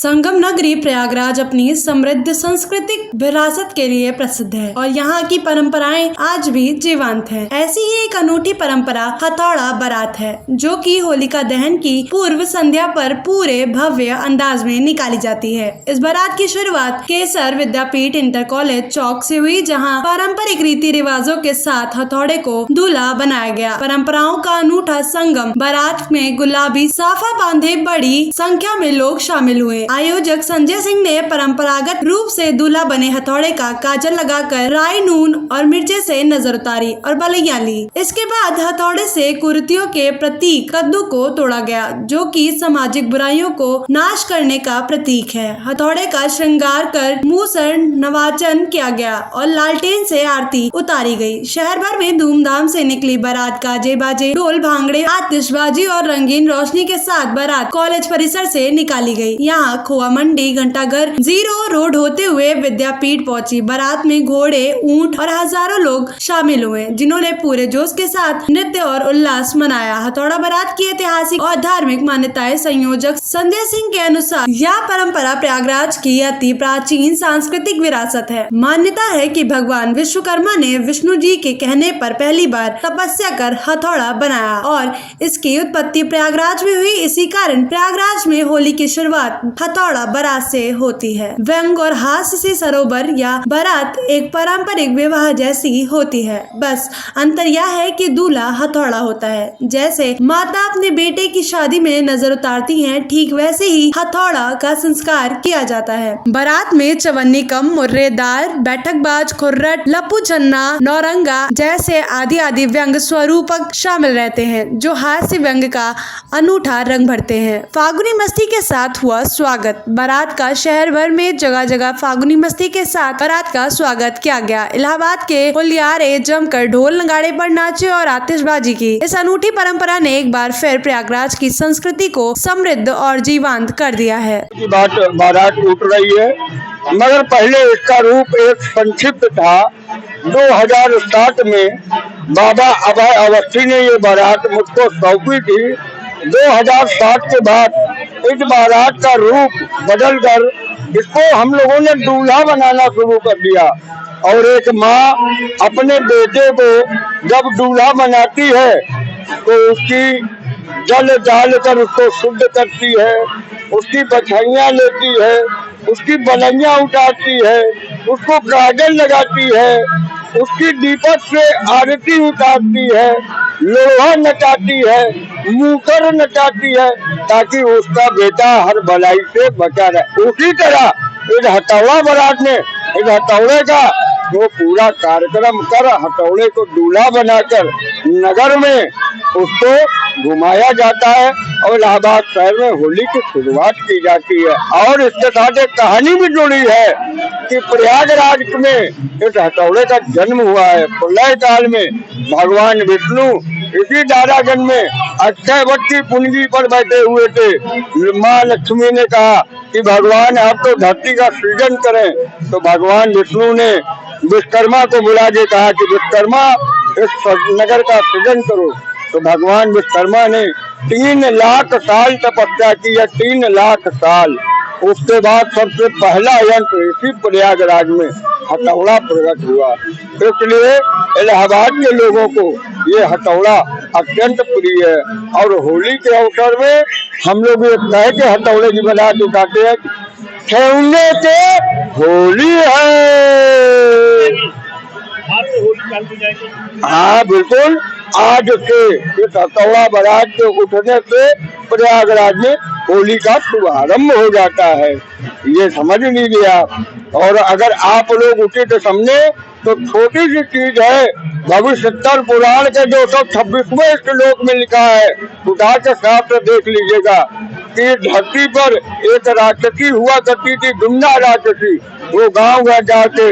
संगम नगरी प्रयागराज अपनी समृद्ध सांस्कृतिक विरासत के लिए प्रसिद्ध है और यहाँ की परंपराएं आज भी जीवंत हैं। ऐसी ही एक अनूठी परंपरा हथौड़ा बारात है, जो कि होलिका दहन की पूर्व संध्या पर पूरे भव्य अंदाज में निकाली जाती है। इस बारात की शुरुआत केसर विद्यापीठ इंटर कॉलेज चौक से हुई, जहाँ पारंपरिक रीति रिवाजों के साथ हथौड़े को दूल्हा बनाया गया। परंपराओं का अनूठा संगम बारात में गुलाबी साफा बांधे बड़ी संख्या में लोग शामिल हुए। आयोजक संजय सिंह ने परंपरागत रूप से दूल्हा बने हथौड़े का काजल लगाकर राई, नून और मिर्चे से नजर उतारी और बलैया ली। इसके बाद हथौड़े से कुरीतियों के प्रतीक कद्दू को तोड़ा गया, जो कि सामाजिक बुराइयों को नाश करने का प्रतीक है। हथौड़े का श्रृंगार कर मूसर नवाचन किया गया और लालटेन से आरती उतारी गई। शहर भर में धूमधाम से निकली बारात गाजे बाजे, ढोल, भांगड़े, आतिशबाजी और रंगीन रोशनी के साथ बारात कॉलेज परिसर से निकाली गई। यहाँ खोआ मंडी, घंटाघर, जीरो रोड होते हुए विद्यापीठ पहुंची। बारात में घोड़े, ऊंट और हजारों लोग शामिल हुए, जिन्होंने पूरे जोश के साथ नृत्य और उल्लास मनाया। हथौड़ा बारात की ऐतिहासिक और धार्मिक मान्यताएं। संयोजक संजय सिंह के अनुसार यह परंपरा प्रयागराज की अति प्राचीन सांस्कृतिक विरासत है। मान्यता है कि भगवान विश्वकर्मा ने विष्णु जी के कहने पर पहली बार तपस्या कर हथौड़ा बनाया और इसकी उत्पत्ति प्रयागराज में हुई। इसी कारण प्रयागराज में होली की शुरुआत हथौड़ा बारात से होती है। व्यंग और हास्य से सरोवर या बारात एक पारंपरिक विवाह जैसी होती है। बस अंतर यह है कि दूल्हा हथौड़ा होता है। जैसे माता अपने बेटे की शादी में नजर उतारती हैं, ठीक वैसे ही हथौड़ा का संस्कार किया जाता है। बारात में चवन्नी कम, मुर्रेदार, बैठकबाज, खुर्रट, लप्पू छन्ना, नौरंगा जैसे आदि व्यंग स्वरूपक शामिल रहते हैं, जो हास्य व्यंग का अनूठा रंग भरते हैं। फागुनी मस्ती के साथ हुआ स्वागत। बारात का शहर भर में जगह जगह फागुनी मस्ती के साथ बारात का स्वागत किया गया। इलाहाबाद के होलियारे जमकर ढोल नगाड़े पर नाचे और आतिशबाजी की। इस अनूठी परंपरा ने एक बार फिर प्रयागराज की संस्कृति को समृद्ध और जीवंत कर दिया है। बारात उठ रही है, मगर पहले इसका रूप एक संक्षिप्त था। 2007 में बाबा अभय अवस्थी ने ये बारात मुझको सौंपी थी। 2007 के बाद इस बारात का रूप बदलकर इसको हम लोगों ने दूल्हा बनाना शुरू कर दिया। और एक माँ अपने बेटे को जब दूल्हा बनाती है तो उसकी जल डाल कर उसको शुद्ध करती है, उसकी बछैयाँ लेती है, उसकी बलैया उतारती है, उसको काजल लगाती है, उसकी दीपक से आरती उतारती है, लोहा नचाती है, मूसर नचाती है, ताकि उसका बेटा हर भलाई से बचा रहे। उसी तरह इस हथौड़ा बारात ने इस हथौड़े का वो पूरा कार्यक्रम कर हथौड़े को दूल्हा बनाकर नगर में उसको घुमाया जाता है और इलाहाबाद शहर में होली की शुरुआत की जाती है। और इसके साथ एक कहानी भी जुड़ी है कि प्रयागराज में इस हथौड़े का जन्म हुआ है। प्रलय काल में भगवान विष्णु इसी दारागंज में अक्षय वट की पुंजी पर बैठे हुए थे। माँ लक्ष्मी ने कहा कि भगवान आप तो धरती का सृजन करें, तो भगवान विष्णु ने विश्वकर्मा को बुला के कहा कि विश्वकर्मा इस नगर का सृजन करो। तो भगवान विश्वकर्मा ने 3 लाख साल तपस्या की है, 3 लाख साल। उसके बाद सबसे पहला यंत्र इसी प्रयागराज में हथौड़ा प्रकट हुआ। इसलिए इलाहाबाद के लोगों को ये हथौड़ा अत्यंत प्रिय है। और होली के अवसर में हम लोग ये कह के हथौड़े की बारात उठाते हैं, खेलने के होली है। हाँ बिल्कुल, आज से इस हथौड़ा बारात के उठने से प्रयागराज में होली का शुभारंभ हो जाता है। ये समझ लीजिए आप। और अगर आप लोग उचित समझे तो छोटी सी चीज है, भविष्योत्तर पुराण के 226वें श्लोक में लिखा है, उठा के साथ देख लीजिएगा कि धरती पर एक राक्षसी हुआ करती थी, दुम्ना राक्षसी। वो गाँव जाके